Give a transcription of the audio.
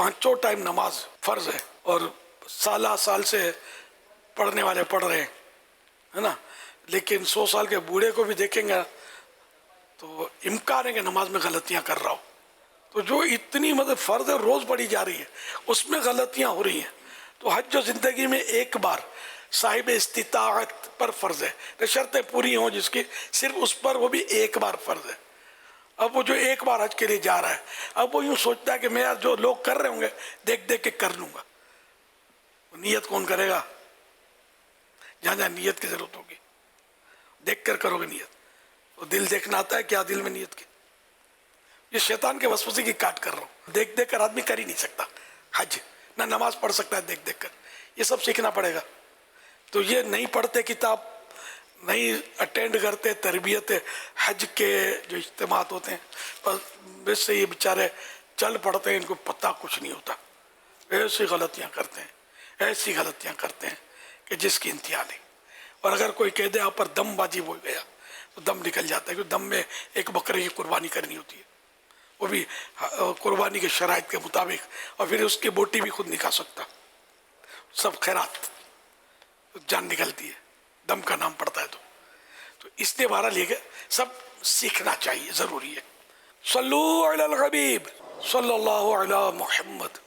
5 time نماز فرض ہے اور سال سے پڑھنے والے پڑھ رہے ہیں، ہے نا، لیکن 100 سال کے بوڑھے کو بھی دیکھیں گے تو امکان ہے کہ نماز میں غلطیاں کر رہا ہو. تو جو اتنی مطلب فرض ہے روز پڑھی جا رہی ہے اس میں غلطیاں ہو رہی ہیں. تو حج جو زندگی میں ایک بار صاحب استطاعت پر فرض ہے، تو شرطیں پوری ہوں جس کی، صرف اس پر وہ بھی ایک بار فرض ہے. اب وہ جو ایک بار حج کے لیے جا رہا ہے، اب وہ یوں سوچتا ہے کہ میں جو لوگ کر رہے ہوں گے دیکھ دیکھ کے کر لوں گا. نیت کون کرے گا؟ جہاں جہاں نیت کی ضرورت ہوگی دیکھ کر کرو گے نیت. تو دل دیکھنا آتا ہے کیا دل میں نیت کی؟ یہ شیطان کے وسوسے کی کاٹ کر رہا ہوں. دیکھ دیکھ کر آدمی کر ہی نہیں سکتا حج، نہ نماز پڑھ سکتا ہے دیکھ دیکھ کر. یہ سب سیکھنا پڑے گا. تو یہ نہیں پڑھتے کتاب، نہیں اٹینڈ کرتے تربیت حج کے جو اجتماعات ہوتے ہیں، بس سے یہ بیچارے چل پڑتے ہیں، ان کو پتہ کچھ نہیں ہوتا. ایسی غلطیاں کرتے ہیں، ایسی غلطیاں کرتے ہیں کہ جس کی انتہا نہیں. اور اگر کوئی کہہ دے آپ پر دم واجب ہو گیا تو دم نکل جاتا ہے، کیونکہ دم میں ایک بکرے کی قربانی کرنی ہوتی ہے، وہ بھی قربانی کے شرائط کے مطابق، اور پھر اس کی بوٹی بھی خود نہیں کھا سکتا. سب خیرات، جان نکلتی ہے دم کا نام پڑتا ہے. تو اس لیے بہرحال یہ کہ سب سیکھنا چاہیے، ضروری ہے. صلو علی الحبیب صلی اللہ علی محمد.